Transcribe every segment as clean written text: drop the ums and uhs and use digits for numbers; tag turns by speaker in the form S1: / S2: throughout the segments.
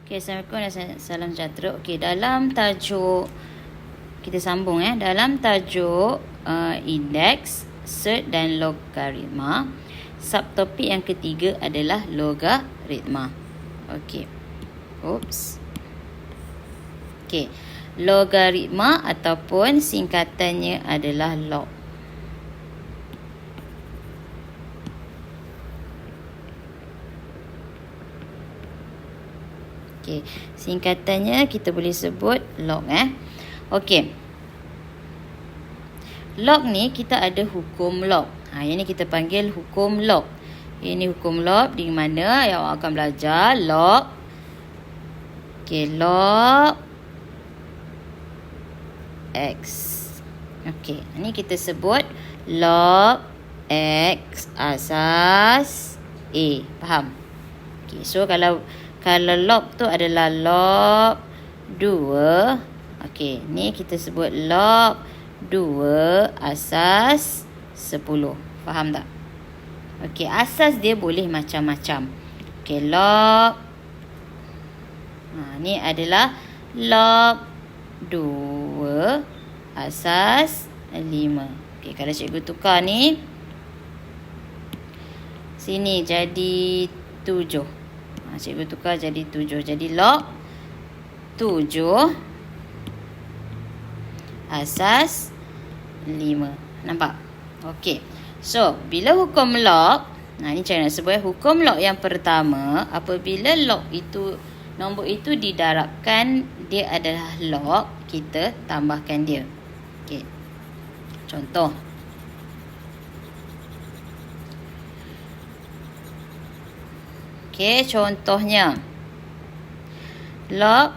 S1: Okay, Assalamualaikum dan salam sejahtera. Okay, dalam tajuk kita sambung dalam tajuk indeks, cert dan logaritma, subtopik yang ketiga adalah logaritma. Okay. Okay. Logaritma ataupun singkatannya adalah log. Okay. Singkatannya kita boleh sebut log. Okey. Log ni kita ada hukum log. Yang ni kita panggil hukum log. Ini hukum log di mana yang awak akan belajar log. Okey, log x. Okey, ni kita sebut log x asas a. Faham? Okey, so kalau log tu adalah log 2. Okey, ni kita sebut log 2 asas 10. Faham tak? Okey, asas dia boleh macam-macam. Okey, log. Ni adalah log 2 asas 5. Okey, kalau cikgu tukar ni, sini jadi 7. Cikgu tukar jadi 7. Jadi log 7 asas 5. Nampak? Okey. So, bila hukum log, ni cara nak sebut hukum log yang pertama, apabila log itu, nombor itu didarabkan, dia adalah log, kita tambahkan dia. Okey. Contoh. Okey, contohnya log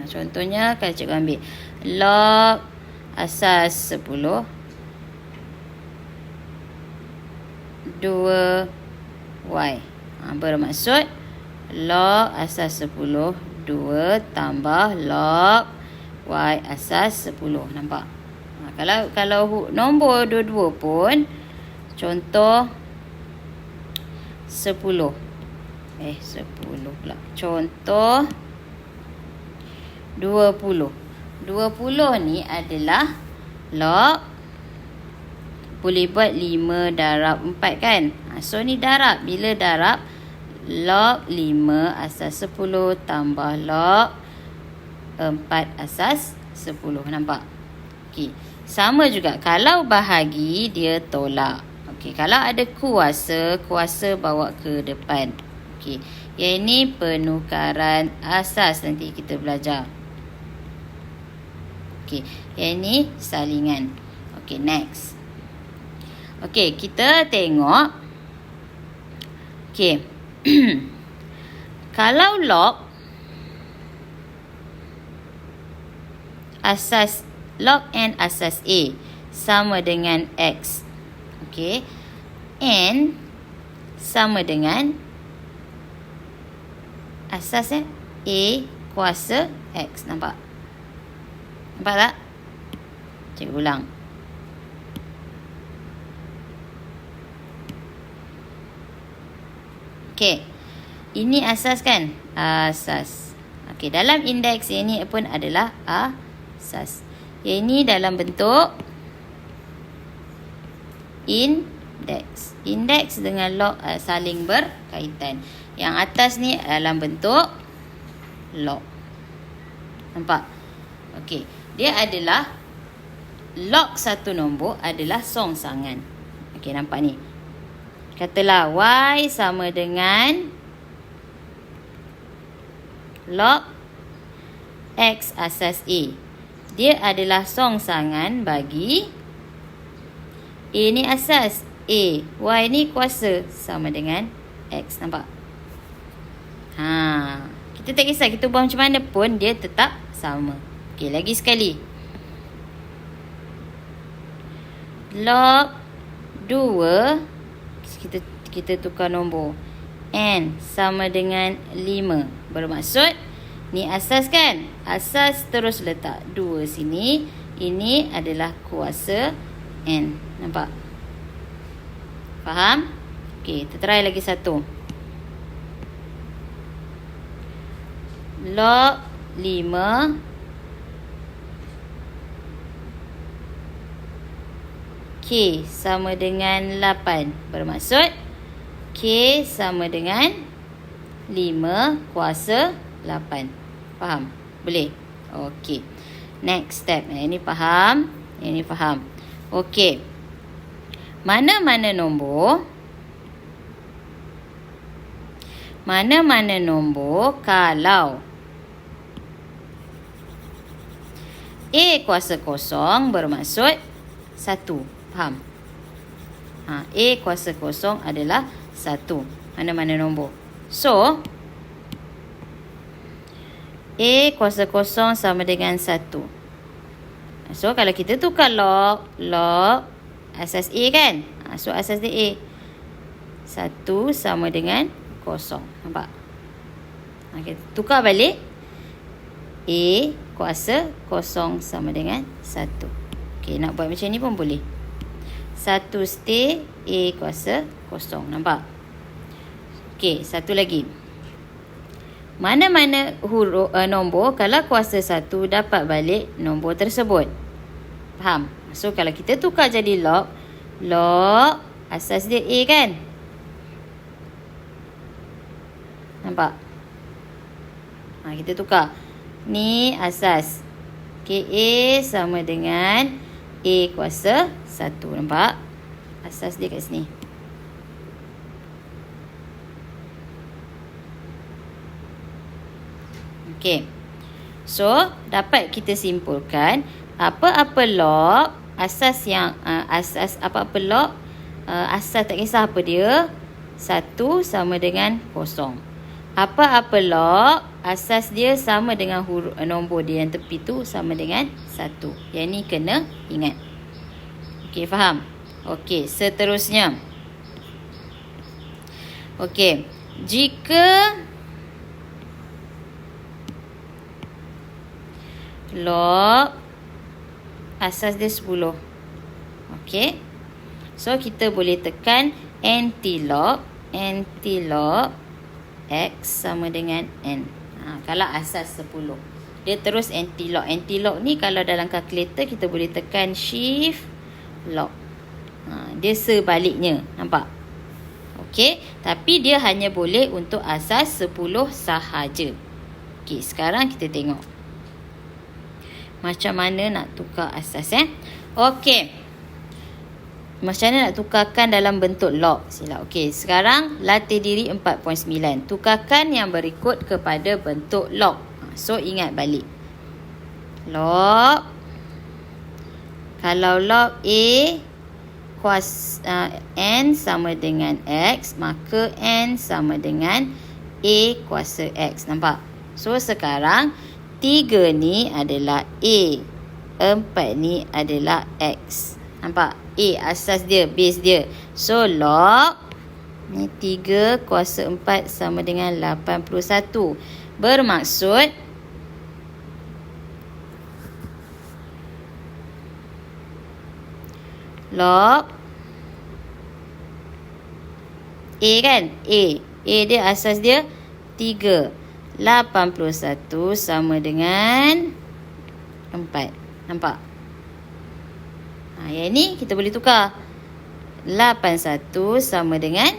S1: contohnya kalau cikgu ambil log asas 10 2y. Bermaksud log asas 10 2 tambah log y asas 10. Nampak? Kalau nombor dua-dua pun, contoh 10 pula. Contoh 20. 20 ni adalah log, boleh buat 5 darab 4 kan. So ni darab. Bila darab, log 5 asas 10 tambah log 4 asas 10. Nampak? Okey. Sama juga kalau bahagi, dia tolak. Okey, kalau ada kuasa bawa ke depan. Okey. Yang ini penukaran asas, nanti kita belajar. Okey, yang ini salingan. Okey, next. Okey, kita tengok. Okey. Kalau log asas log n asas a sama dengan x. Okey. N sama dengan asas a kuasa x. Nampak? Nampak tak? Cikgu ulang. Okey. Ini asas kan? Asas. Okey, dalam indeks ini pun adalah asas. Yang ini dalam bentuk indeks. Indeks dengan log saling berkaitan. Yang atas ni dalam bentuk log. Nampak? Okey. Dia adalah log satu nombor adalah songsangan. Okey, nampak ni. Katalah y sama dengan log x asas a. Dia adalah songsangan bagi a ni asas a, y ni kuasa sama dengan x. Nampak? Kita tak kisah kita buat macam mana pun, dia tetap sama. Okey, lagi sekali. Log 2, kita tukar nombor. N sama dengan 5. Bermaksud ni asas kan? Asas terus letak 2 sini. Ini adalah kuasa N. Nampak? Faham? Okey, kita try lagi satu. Log 5 K sama dengan 8. Bermaksud K sama dengan 5 kuasa 8. Faham? Boleh? Okey. Next step. Ini faham? Ini faham. Okey. Mana-mana nombor kalau A kuasa kosong bermaksud 1. Faham? A kuasa kosong adalah 1. Mana-mana nombor. So, A kuasa kosong sama dengan 1. So, kalau kita tukar log asas A kan? So, asas dia A. 1 sama dengan kosong. Nampak? Kita tukar balik. A kuasa kosong sama dengan 1. Okey, nak buat macam ni pun boleh. 1 stay, A kuasa kosong. Nampak? Okey, satu lagi. Mana-mana huruf nombor kalau kuasa 1 dapat balik nombor tersebut. Faham? So, kalau kita tukar jadi log asas dia A kan? Nampak? Kita tukar. Ni asas. Okay, A sama dengan A kuasa 1. Nampak? Asas dia kat sini. Okay. So, dapat kita simpulkan apa-apa log asas yang asas tak kisah apa dia, 1 sama dengan 0. Apa-apa log asas dia sama dengan huruf nombor dia yang tepi tu sama dengan 1. Yang ni kena ingat. Okey, faham? Okey, seterusnya. Okey, jika log asas dia 10. Okey. So, kita boleh tekan anti-log X sama dengan N. Kalau asas 10. Dia terus anti-log. Anti-log ni kalau dalam kalkulator kita boleh tekan shift log. Dia sebaliknya. Nampak? Okey. Tapi dia hanya boleh untuk asas 10 sahaja. Okey. Sekarang kita tengok. Macam mana nak tukar asas Okey. Macam mana nak tukarkan dalam bentuk log? Sila. Okey, sekarang latih diri 4.9. Tukarkan yang berikut kepada bentuk log. So, ingat balik. Log. Kalau log A kuasa N sama dengan X, maka N sama dengan A kuasa X. Nampak? So, sekarang 3 ni adalah A. 4 ni adalah X. Nampak? A asas dia, base dia. So, log ni 3 kuasa 4 sama dengan 81. Bermaksud log A kan? A dia asas dia 3. 81 sama dengan 4. Nampak? Yang ni kita boleh tukar. 81 sama dengan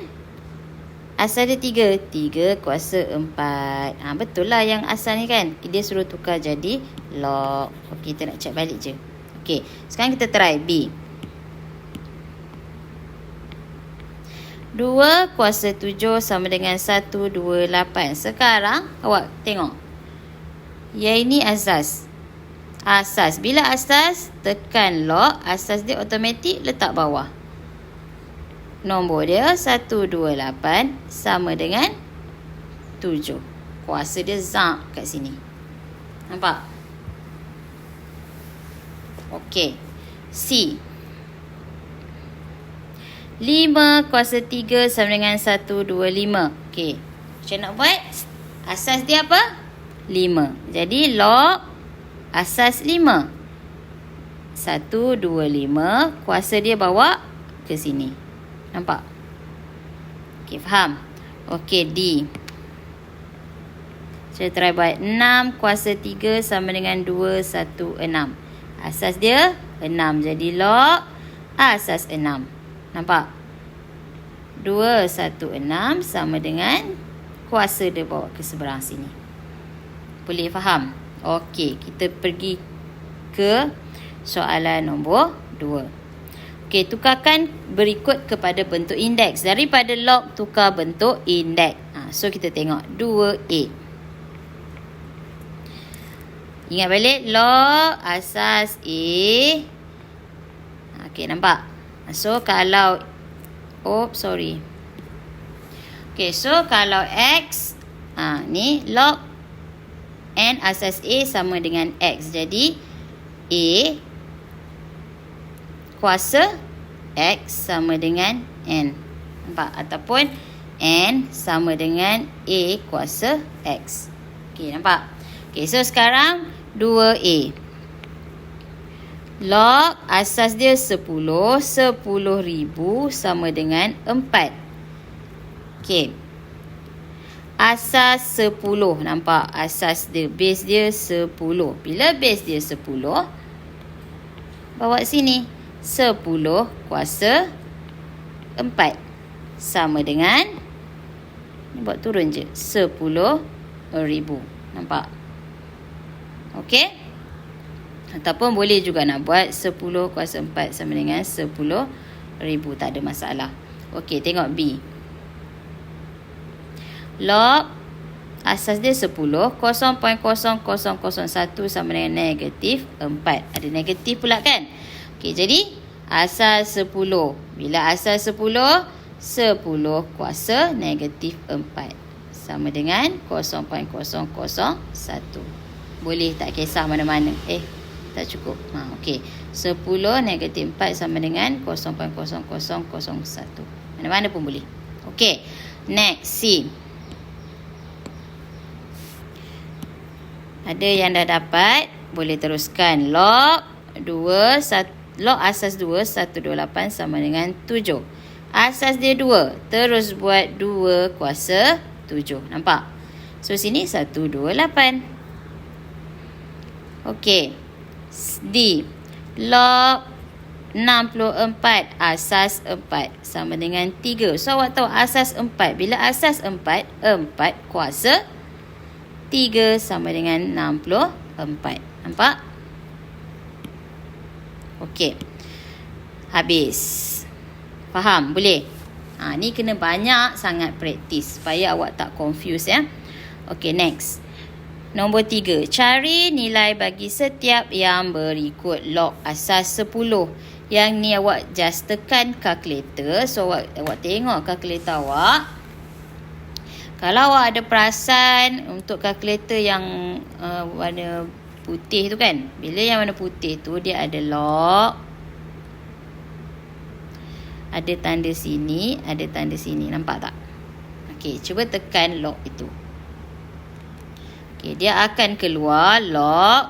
S1: asal dia 3. 3 kuasa 4. Betul lah yang asal ni kan. Dia suruh tukar jadi log. Okey, kita nak check balik je. Okey, sekarang kita try B. 2 kuasa 7 sama dengan 128. Sekarang awak tengok. Yang ini asas. Bila asas, tekan log. Asas dia automatik letak bawah. Nombor dia 128 sama dengan 7. Kuasa dia zak kat sini. Nampak? Okey. C. 5 kuasa 3 sama dengan 125. Okey. Macam nak buat? Asas dia apa? 5. Jadi log asas 5. 125. Kuasa dia bawa ke sini. Nampak? Okey, faham? Okey, D. Saya try buat 6 kuasa 3 sama dengan 2, 1, 6. Asas dia 6. Jadi log asas 6. Nampak? 2, 1, 6 sama dengan kuasa dia bawa ke seberang sini. Boleh faham? Okey, kita pergi ke soalan nombor 2. Okey, tukarkan berikut kepada bentuk indeks. Daripada log tukar bentuk indeks. So kita tengok 2A. Ingat balik log asas A. Okey, nampak? So kalau sorry. Okey, so kalau X ni log N asas A sama dengan X. Jadi A kuasa X sama dengan N. Nampak? Ataupun N sama dengan A kuasa X. Okey, nampak? Okey, so sekarang 2A. Log asas dia 10. 10,000 sama dengan 4. Okey. Asas 10. Nampak? Asas dia, base dia 10. Bila base dia 10, bawa sini. 10 kuasa 4 sama dengan, ni buat turun je, 10,000. Nampak? Okey? Ataupun boleh juga nak buat 10 kuasa 4 sama dengan 10,000. Tak ada masalah. Okey, tengok B. Log asas dia 10. 0.0001 sama dengan negatif 4. Ada negatif pula kan? Okey, jadi asas 10. Bila asas 10, 10 kuasa negatif 4 sama dengan 0.001. Boleh tak kisah mana-mana. Tak cukup. Okey. 10 negatif 4 sama dengan 0.001. Mana-mana pun boleh. Okey. Next, C. Ada yang dah dapat, boleh teruskan. Log 2, log asas 2, 128 sama dengan 7. Asas dia 2. Terus buat 2 kuasa 7. Nampak? So, sini 128. Okey. D. Log 64 asas 4 sama dengan 3. So, awak tahu asas 4. Bila asas 4, 4 kuasa 3 sama dengan 64. Nampak? Okey. Habis. Faham? Boleh? Ni kena banyak sangat praktis supaya awak tak confuse ya. Okey, next. Nombor 3. Cari nilai bagi setiap yang berikut log asas 10. Yang ni awak just tekan kalkulator. So, awak tengok kalkulator awak. Kalau awak ada perasan untuk kalkulator yang warna putih tu kan. Bila yang warna putih tu, dia ada log. Ada tanda sini, ada tanda sini. Nampak tak? Okey, cuba tekan log itu. Okay, dia akan keluar log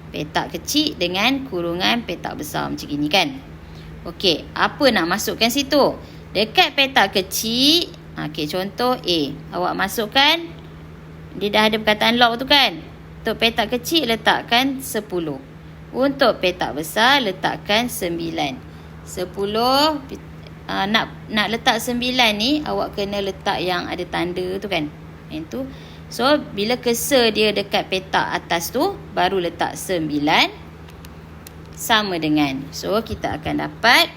S1: petak kecil dengan kurungan petak besar macam ni kan. Okey, apa nak masukkan situ? Dekat petak kecil, okey, contoh A. Awak masukkan, dia dah ada perkataan log tu kan. Untuk petak kecil letakkan 10. Untuk petak besar letakkan 9. 10 nak letak 9 ni, awak kena letak yang ada tanda tu kan. Yang tu. So, bila cursor dia dekat petak atas tu, baru letak 9 sama dengan. So, kita akan dapat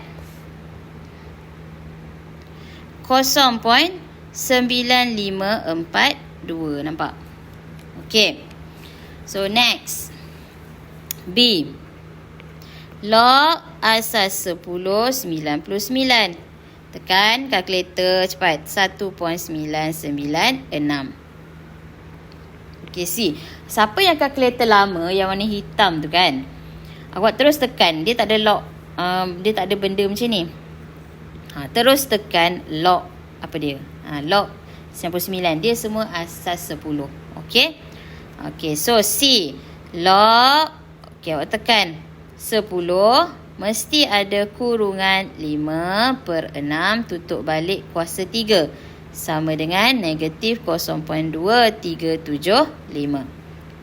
S1: 0.9542. Nampak? Okey. So, next. B. Log asas 10, 99. Tekan kalkulator cepat. 1.996. Okey, C. Siapa yang kalkulator lama yang warna hitam tu kan? Awak terus tekan. Dia tak ada log. Dia tak ada benda macam ni. Terus tekan log. Apa dia? Log 99. Dia semua asas 10. Okey. Okey, so C. Log. Okey, awak tekan 10 mesti ada kurungan 5/6 tutup balik kuasa 3 sama dengan negatif 0.2375.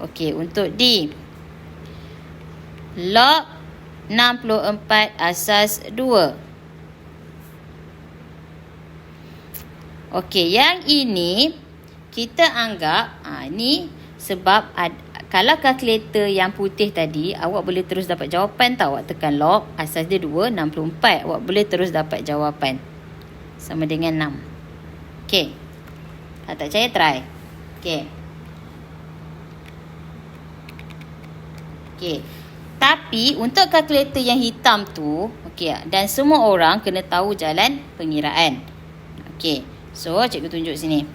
S1: Okey, untuk D. Log 64 asas 2. Okey, yang ini kita anggap ni sebab kalau kalkulator yang putih tadi, awak boleh terus dapat jawapan tau. Awak tekan log, asas dia 2, 64. Awak boleh terus dapat jawapan. Sama dengan 6. Okey. Kalau tak percaya, try. Okey. Okey. Tapi untuk kalkulator yang hitam tu, okey, dan semua orang kena tahu jalan pengiraan. Okey. So, cikgu tunjuk sini.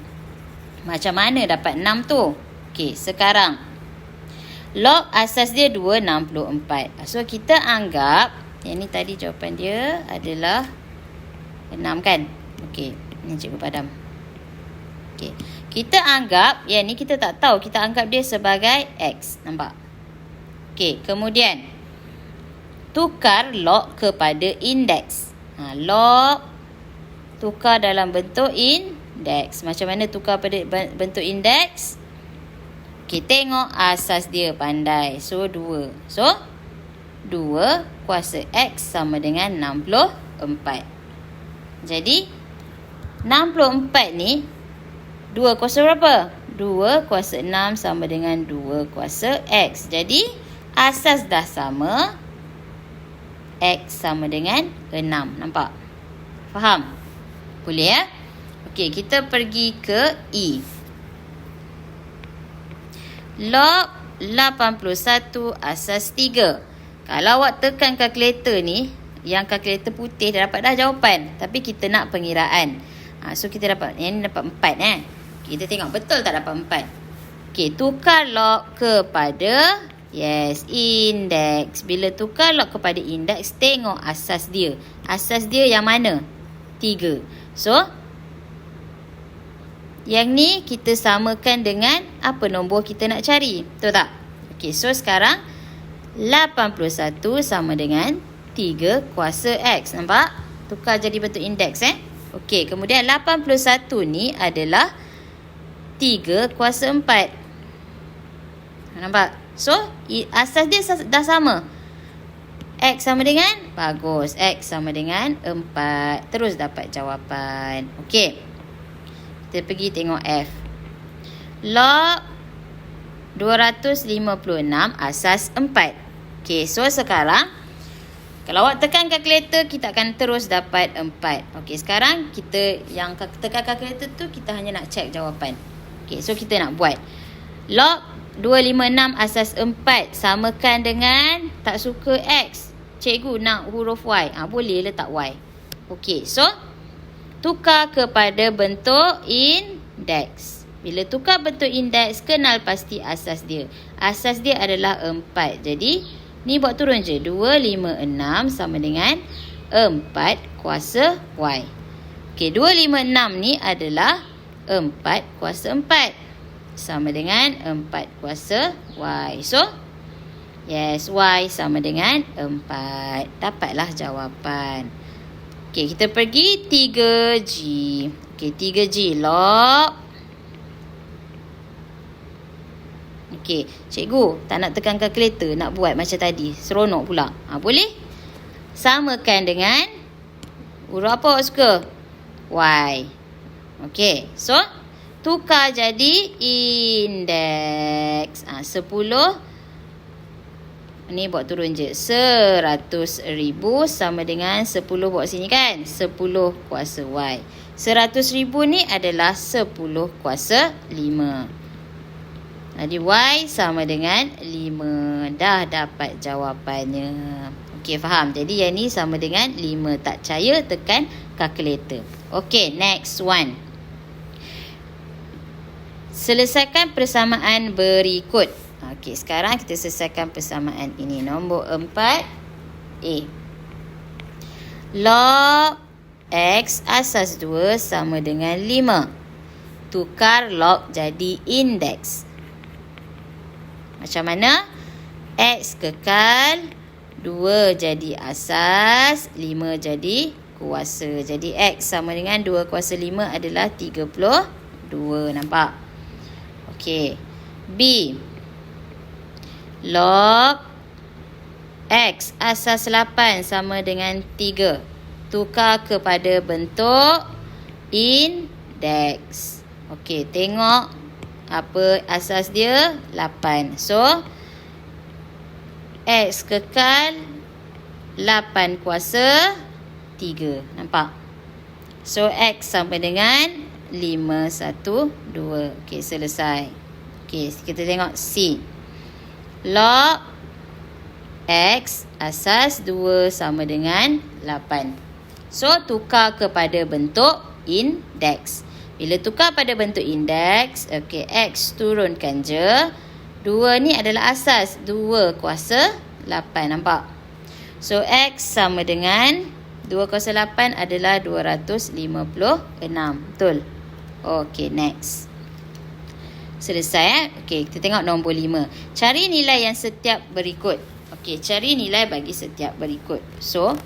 S1: Macam mana dapat 6 tu? Okey, sekarang log asas dia 264. So, kita anggap yang ni tadi jawapan dia adalah 6 kan? Okey, ni cikgu padam. Okey, kita anggap yang ni kita tak tahu. Kita anggap dia sebagai X. Nampak? Okey, kemudian tukar log kepada indeks. Log tukar dalam bentuk indeks. Macam mana tukar pada bentuk indeks? Okey, tengok asas dia pandai. So, 2. So, 2 kuasa X sama dengan 64. Jadi, 64 ni 2 kuasa berapa? 2 kuasa 6 sama dengan 2 kuasa X. Jadi, asas dah sama. X sama dengan 6. Nampak? Faham? Boleh ya? Okey, kita pergi ke E. Log 81 asas 3. Kalau awak tekan kalkulator ni, yang kalkulator putih dah dapat dah jawapan. Tapi kita nak pengiraan. So kita dapat, yang ni dapat 4 Kita tengok betul tak dapat 4. Okey, tukar log kepada indeks. Bila tukar log kepada indeks, tengok asas dia. Asas dia yang mana? 3. So, yang ni kita samakan dengan apa nombor kita nak cari. Betul tak? Okey, so sekarang 81 sama dengan 3 kuasa X. Nampak? Tukar jadi bentuk indeks Okey, kemudian 81 ni adalah 3 kuasa 4. Nampak? So, asas dia dah sama. X sama dengan? Bagus. X sama dengan 4. Terus dapat jawapan. Okey. Kita pergi tengok F. Log 256 asas 4. Okey, so sekarang kalau awak tekan kalkulator, kita akan terus dapat 4. Okey, sekarang kita yang tekan kalkulator tu, kita hanya nak check jawapan. Okey, so kita nak buat. Log 256 asas 4 samakan dengan tak suka X. Cikgu nak huruf Y. Boleh letak Y. Okey, so tukar kepada bentuk indeks. Bila tukar bentuk indeks, kenal pasti asas dia. Asas dia adalah 4. Jadi, ni buat turun je. 256 sama dengan 4 kuasa Y. Okey, 256 ni adalah 4 kuasa 4. Sama dengan 4 kuasa Y. So, yes, Y sama dengan 4. Dapatlah jawapan. Okey, kita pergi 3G. Okey, 3G log. Okey, cikgu tak nak tekan kalkulator, nak buat macam tadi. Seronok pula. Boleh? Samakan dengan huruf apa awak suka? Y. Okey, so tukar jadi indeks. 10. Ni buat turun je. 100,000 sama dengan 10 buat sini kan? 10 kuasa Y. 100,000 ni adalah 10 kuasa 5. Jadi Y sama dengan 5. Dah dapat jawapannya. Okey, faham? Jadi yang ni sama dengan 5. Tak percaya, tekan kalkulator. Okey, next one. Selesaikan persamaan berikut. Okey, sekarang kita selesaikan persamaan ini. Nombor 4A. Log X asas 2 sama dengan 5. Tukar log jadi indeks. Macam mana? X kekal 2 jadi asas, 5 jadi kuasa. Jadi X sama dengan 2 kuasa 5 adalah 32. Nampak? Okey. B. Log X asas 8 sama dengan 3. Tukar kepada bentuk indeks. Okey, tengok apa asas dia? 8. So, X kekal 8 kuasa 3. Nampak? So, X sama dengan 5, 1, 2. Okey, selesai. Okey, kita tengok C. Log X asas 2 sama dengan 8. So, tukar kepada bentuk indeks. Bila tukar pada bentuk indeks, okey, X turunkan je. 2 ni adalah asas. 2 kuasa 8. Nampak? So, X sama dengan 2 kuasa 8 adalah 256. Betul? Okey, next. Selesai. Okey, kita tengok nombor 5. Cari nilai yang setiap berikut. Okey, cari nilai bagi setiap berikut. So,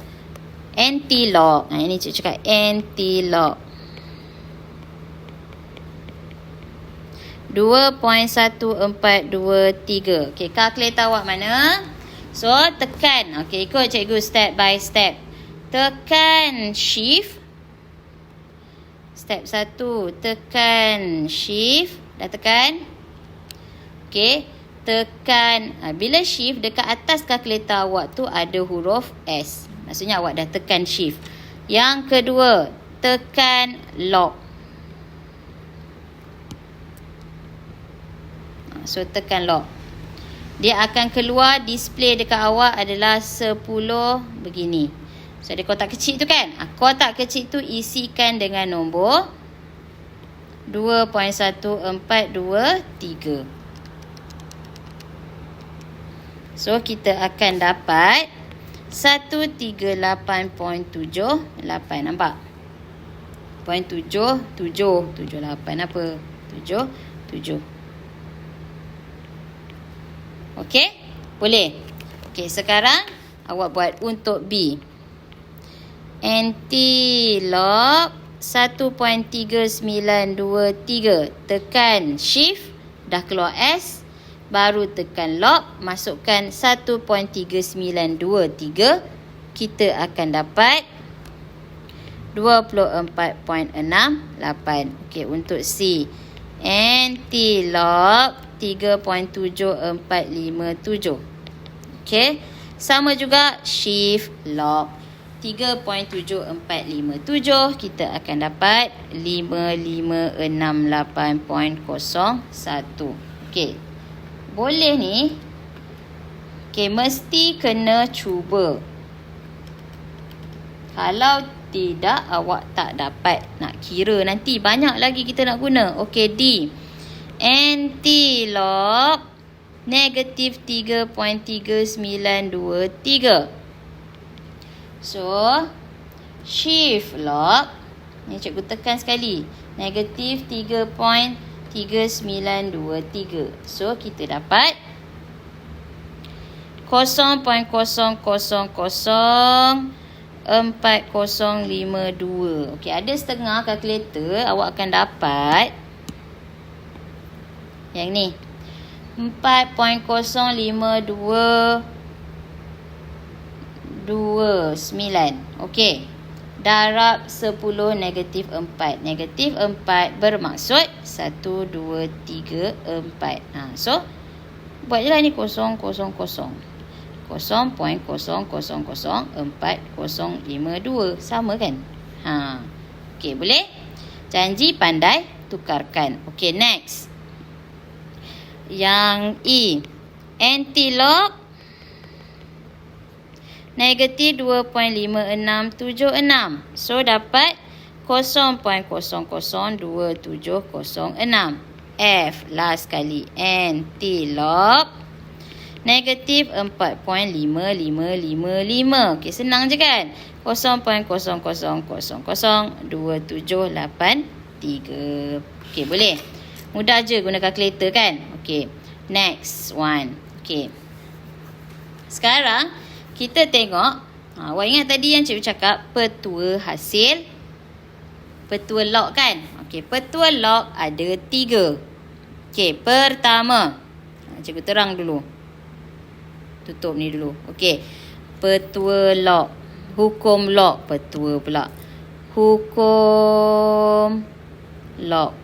S1: anti-log. Ini cikgu cakap anti-log. 2.1423. Okey, kalkulator awak mana? So, tekan. Okey, ikut cikgu step by step. Tekan shift. Step 1. Tekan shift. Dah tekan? Okey. Tekan. Bila shift, dekat atas kalkulator awak tu ada huruf S. Maksudnya awak dah tekan shift. Yang kedua, tekan log. So, tekan log. Dia akan keluar display dekat awak adalah 10 begini. So, ada kotak kecil tu kan? Kotak kecil tu isikan dengan nombor 2.1423. So, kita akan dapat 138.78. Nampak? 0.7778 apa? 77. Okey? Boleh? Okey, sekarang awak buat untuk B. Anti-log 1.3923. Tekan shift. Dah keluar S. Baru tekan log, masukkan 1.3923, kita akan dapat 24.68. Okey, untuk C. Anti-log 3.7457. Okey, sama juga shift log 3.7457, kita akan dapat 5568.01. Okey. Boleh ni. Okey, mesti kena cuba. Kalau tidak, awak tak dapat. Nak kira nanti banyak lagi kita nak guna. Okey, D. Anti-log negatif 3.3923. So, shift log. Ni cikgu tekan sekali. Negatif 3.3923. So, kita dapat 0.004052. Okey, ada setengah kalkulator awak akan dapat yang ni. 4.05229. Okey. Darab 10 negatif 4. Negatif 4 bermaksud 1, 2, 3, 4. So, buat je lah ni 0, 0, 0. 0.004052. Sama kan? Okey, boleh? Janji pandai tukarkan. Okey, next. Yang E. Anti-log negatif 2.5676. So, dapat 0.002706. F. Last kali. Anti-log negatif 4.5555. Okey, senang je kan? 0.00002783. Okey, boleh? Mudah je guna kalkulator kan? Okey. Next one. Okey. Sekarang kita tengok. Awak ingat tadi yang cikgu cakap petua hasil, petua log kan? Okey, petua log ada 3. Okey, pertama. Cikgu terang dulu. Tutup ni dulu. Okey. Petua log. Hukum log. Petua pula. Hukum log.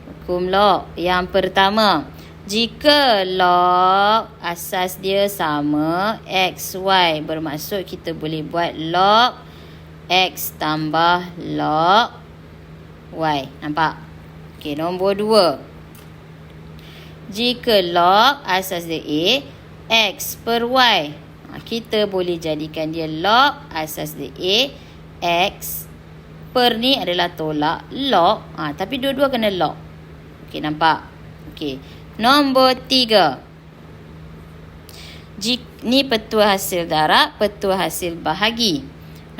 S1: Hukum log. Yang pertama. Jika log asas dia sama XY. Bermaksud kita boleh buat log X tambah log Y. Nampak? Okey, nombor 2. Jika log asas dia A, X per Y. Kita boleh jadikan dia log asas dia A, X per ni adalah tolak log. Tapi dua-dua kena log. Okey, nampak? Okey. Nombor 3. Ni petua hasil darab, petua hasil bahagi.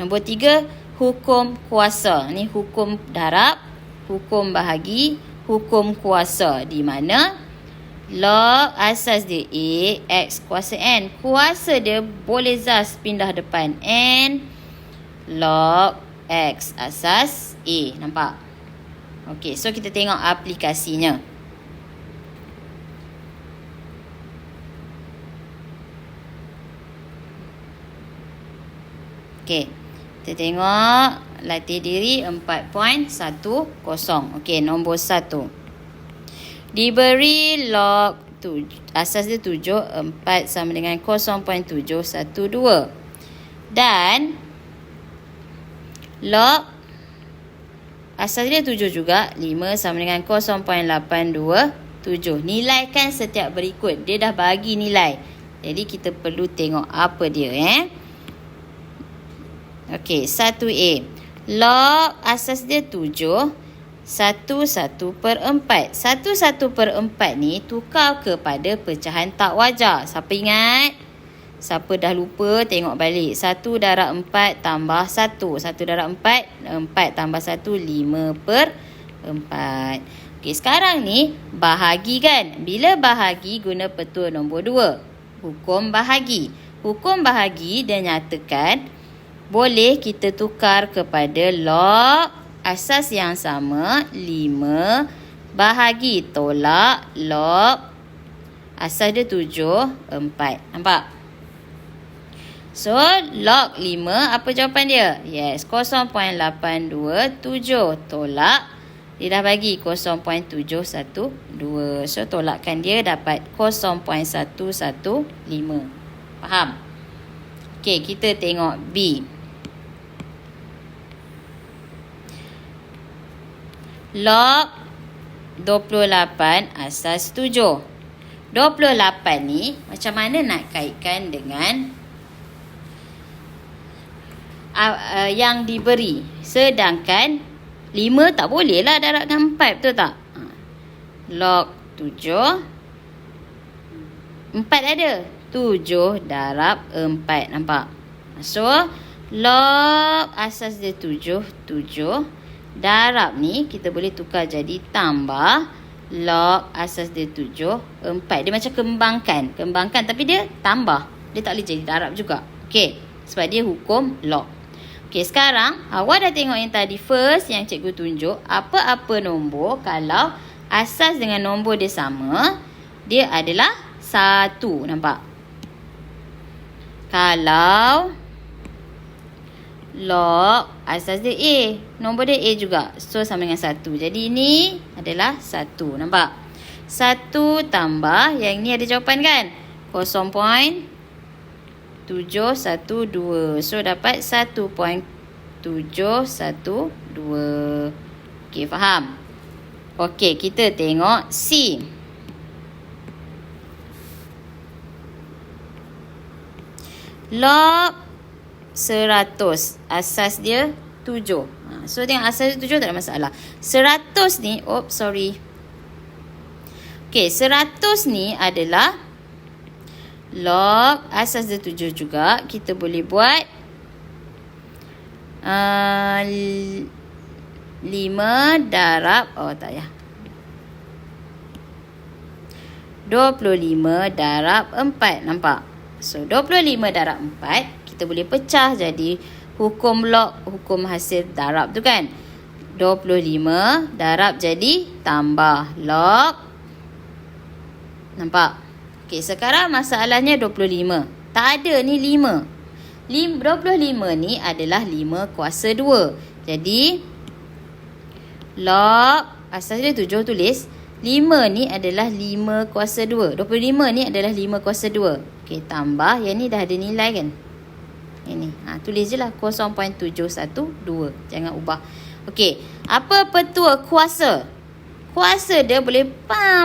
S1: Nombor 3, hukum kuasa. Ni hukum darab, hukum bahagi, hukum kuasa. Di mana log asas dia A, X kuasa N. Kuasa dia boleh zas pindah depan. N log X asas A. Nampak? Okey, so kita tengok aplikasinya. Okey, kita tengok latih diri 4.10. Okey, nombor 1. Diberi log asas dia 7, 4 sama dengan 0.712. Dan log asas dia 7 juga, 5 sama dengan 0.827. Nilaikan setiap berikut. Dia dah bagi nilai. Jadi kita perlu tengok apa dia. Okey, 1A. Log asas dia 7, 1/4. 1/4 ni tukar kepada pecahan tak wajar. Siapa ingat? Siapa dah lupa, tengok balik. 1 darab 4 tambah 1. 1 darab 4, 4 tambah 1, 5/4. Okey, sekarang ni bahagi kan? Bila bahagi, guna petua nombor 2. Hukum bahagi. Hukum bahagi dia nyatakan boleh kita tukar kepada log asas yang sama, 5 bahagi tolak log asas dia 7, 4. Nampak? So, log 5, apa jawapan dia? Yes, 0.827 tolak. Dia dah bagi 0.712. So, tolakkan dia dapat 0.115. Faham? Okey, kita tengok B. Log 28 asas 7. 28 ni macam mana nak kaitkan dengan yang diberi. Sedangkan 5 tak boleh lah darab dengan 4, betul tak? Log 7, 4 ada. 7 darab 4, nampak? So, log asas dia 7, 7. Darab ni kita boleh tukar jadi tambah log asas dia 7, 4. Dia macam kembangkan. Kembangkan tapi dia tambah. Dia tak boleh jadi darab juga. Okey. Sebab dia hukum log. Okey, sekarang awak dah tengok yang tadi first yang cikgu tunjuk. Apa-apa nombor kalau asas dengan nombor dia sama, dia adalah 1. Nampak? Kalau log asas dia A, nombor dia A juga, so sama dengan 1. Jadi ini adalah 1. Nampak? 1 tambah, yang ni ada jawapan kan? 0.712. So dapat 1.712. Okey, faham? Okey, kita tengok C. Log 100. Asas dia 7. So tengok asas dia 7 tak ada masalah. 100 ni, Okey, 100 ni adalah log asas dia 7 juga. Kita boleh buat 5 darab, tak ya, 25 darab 4. Nampak? So 25 darab 4 kita boleh pecah jadi hukum log, hukum hasil darab tu kan. 25 darab jadi tambah log. Nampak? Okey, sekarang masalahnya 25. Tak ada ni 5. 25 ni adalah 5 kuasa 2. Jadi log asas dia 7 tulis. 5 ni adalah 5 kuasa 2. 25 ni adalah 5 kuasa 2. Okey, tambah. Yang ni dah ada nilai kan? Ini. Tulis je lah 0.712. Jangan ubah. Okey. Apa petua kuasa? Kuasa dia boleh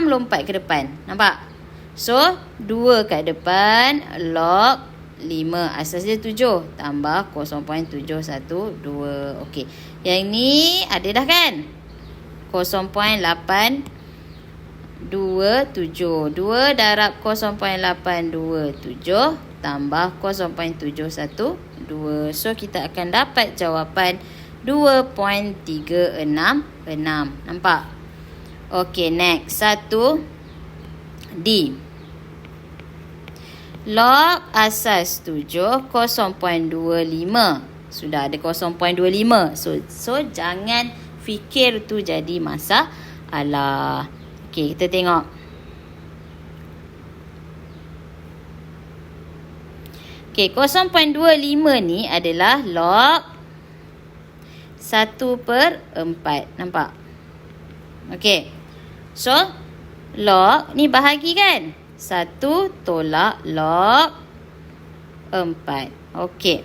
S1: lompat ke depan. Nampak? So, 2 kat depan. Log 5. Asas dia 7. Tambah 0.712. Okey. Yang ni ada dah kan? 0.827. 2 darab 0.827 tambah 0.712. So, kita akan dapat jawapan 2.366. Nampak? Okey, next. 1 D. Log asas 7 0.25. Sudah ada 0.25. So jangan fikir tu jadi masalah. Okey, kita tengok. Okey, 0.25 ni adalah log 1/4. Nampak? Okey. So, log ni bahagi kan? 1 tolak log 4. Okey.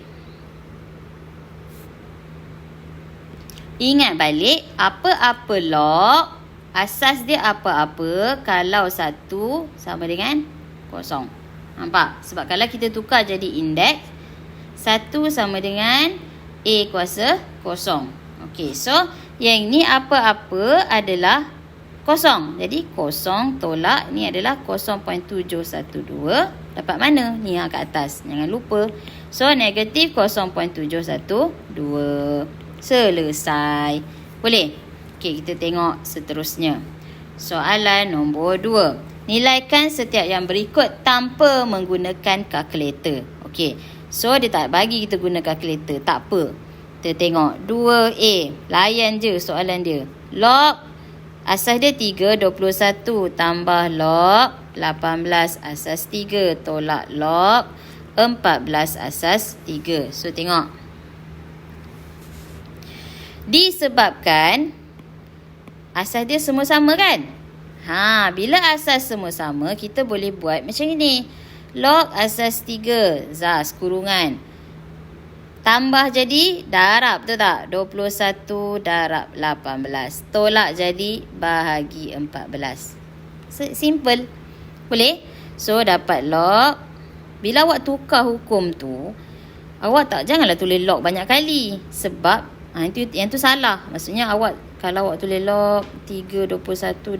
S1: Ingat balik, apa-apa log, asas dia apa-apa kalau 1 sama dengan 0. Nampak? Sebab kalau kita tukar jadi indeks, 1 sama dengan A kuasa 0. Okey, so yang ni apa-apa adalah 0. Jadi 0 tolak ni adalah 0.712. Dapat mana? Ni yang kat atas. Jangan lupa. So negatif 0.712. Selesai. Boleh? Okey, kita tengok seterusnya. Soalan nombor 2. Nilaikan setiap yang berikut tanpa menggunakan kalkulator. Okey. So dia tak bagi kita guna kalkulator. Tak apa. Kita tengok 2A. Layan je soalan dia. Log asas dia 3, 21 tambah log 18 asas 3 tolak log 14 asas 3. So tengok. Disebabkan asas dia semua sama kan? Bila asas semua sama, kita boleh buat macam ini. Log asas 3 zas kurungan. Tambah jadi darab, betul tak? 21 darab 18. Tolak jadi bahagi 14. Simple. Boleh? So, dapat log. Bila awak tukar hukum tu, awak janganlah tulis log banyak kali. Sebab, yang tu salah. Maksudnya awak, kalau awak tulis log 321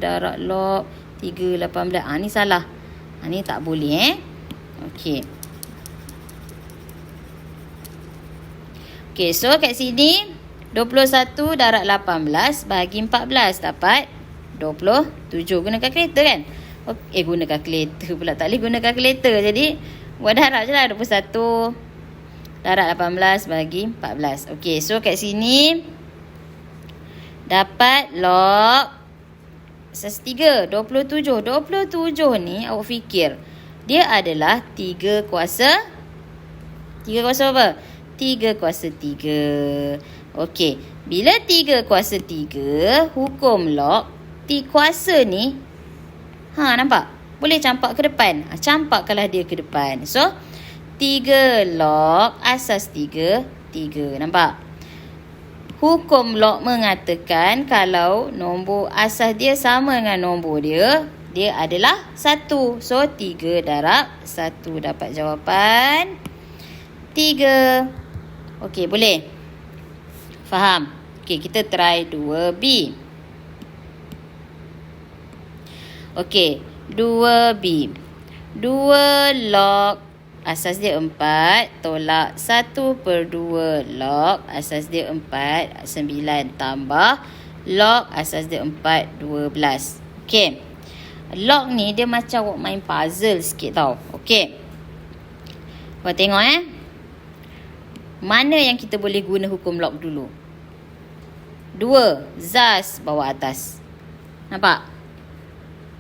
S1: darab log 318. Ni salah. Ni tak boleh Okey. Okey, so kat sini 21 darab 18 bahagi 14 dapat 27. Guna kalkulator kan? Guna kalkulator pula. Tak boleh guna kalkulator. Jadi, buat darab je lah. 21 darab 18 bahagi 14. Okey, so kat sini dapat log asas 3, 27. 27 ni awak fikir. Dia adalah 3 kuasa. 3 kuasa apa? 3 kuasa 3. Okey. Bila 3 kuasa 3, hukum log T kuasa ni. Nampak? Boleh campak ke depan. Campakkanlah dia ke depan. So, 3 log asas 3, 3. Nampak? Hukum log mengatakan kalau nombor asas dia sama dengan nombor dia, dia adalah 1. So, 3 darab 1 dapat jawapan 3. Okey, boleh? Faham? Okey, kita try 2B. Okey, 2B. 2 log asas dia 4 tolak 1/2 log asas dia 4, 9 tambah log asas dia 4, 12. Okey. Log ni dia macam awak main puzzle sikit tau. Okey. Kau tengok mana yang kita boleh guna hukum log dulu? 2 Zas bawah atas. Nampak?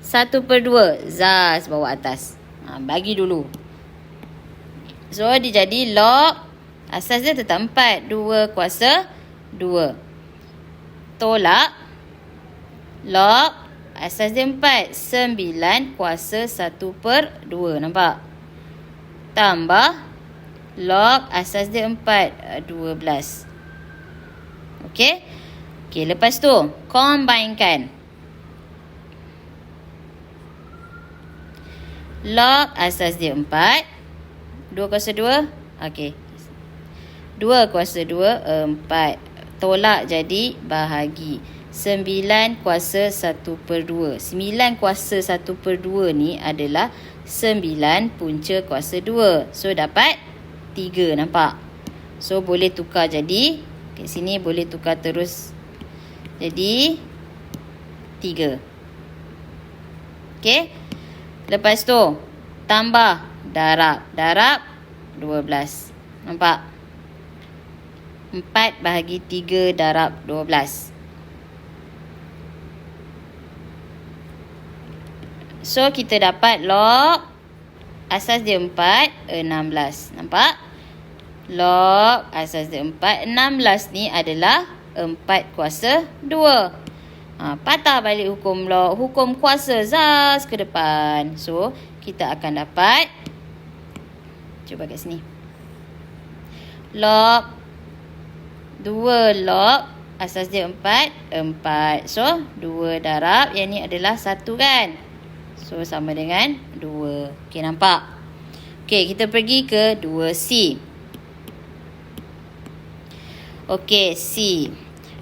S1: 1/2 Zas bawah atas. Bagi dulu. So dia jadi log asas dia tetap 4. 2 kuasa 2. Tolak log asas dia 4. 9 kuasa 1/2. Nampak? Tambah log asas dia 4. 12. Okey? Okey, lepas tu combinekan. Log asas dia 4. 2 kuasa 2. Okey. 2 kuasa 2, 4. Tolak jadi bahagi. 9 kuasa 1/2. 9 kuasa 1/2 ni adalah 9 punca kuasa 2. So, dapat 3. Nampak? So, boleh tukar jadi. Kat sini boleh tukar terus. Jadi 3. Okey. Lepas tu tambah darab. Darab 12. Nampak? 4 bahagi 3 darab 12. So kita dapat log asas dia 4, 16. Nampak? Log asas dia 4, 16 ni adalah 4 kuasa 2. Patah balik hukum log. Hukum kuasa Zas ke depan. So, kita akan dapat. Cuba kat sini. Log 2 log asas dia 4, 4. So, 2 darab. Yang ni adalah 1 kan? So, sama dengan 2. Okey, nampak? Okey, kita pergi ke 2C. Okey, C.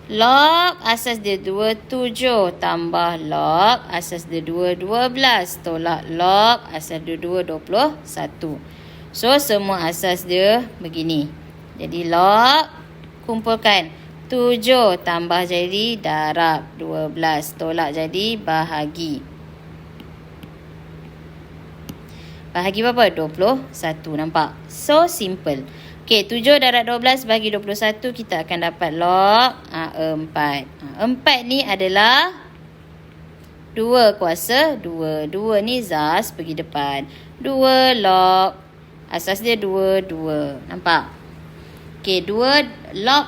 S1: Log asas dia 2, 7. Tambah log asas dia 2, 12. Tolak log asas dia 2, 21. So, semua asas dia begini. Jadi, log kumpulkan. 7 tambah jadi darab 12. Tolak jadi bahagi. Bahagi berapa? 21. Nampak? So, simple. Okey, 7 darab 12 bagi 21, kita akan dapat log 4. 4 ni adalah 2 kuasa 2. 2 ni Zas pergi depan. 2 log. Asas dia 2, 2. Nampak? Okey, 2 log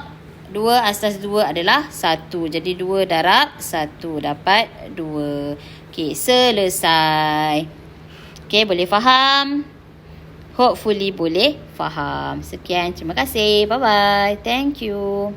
S1: 2 asas 2 adalah 1. Jadi 2 darab 1 dapat 2. Okey, selesai. Okey, boleh faham? Hopefully boleh faham. Sekian, terima kasih. Bye-bye. Thank you.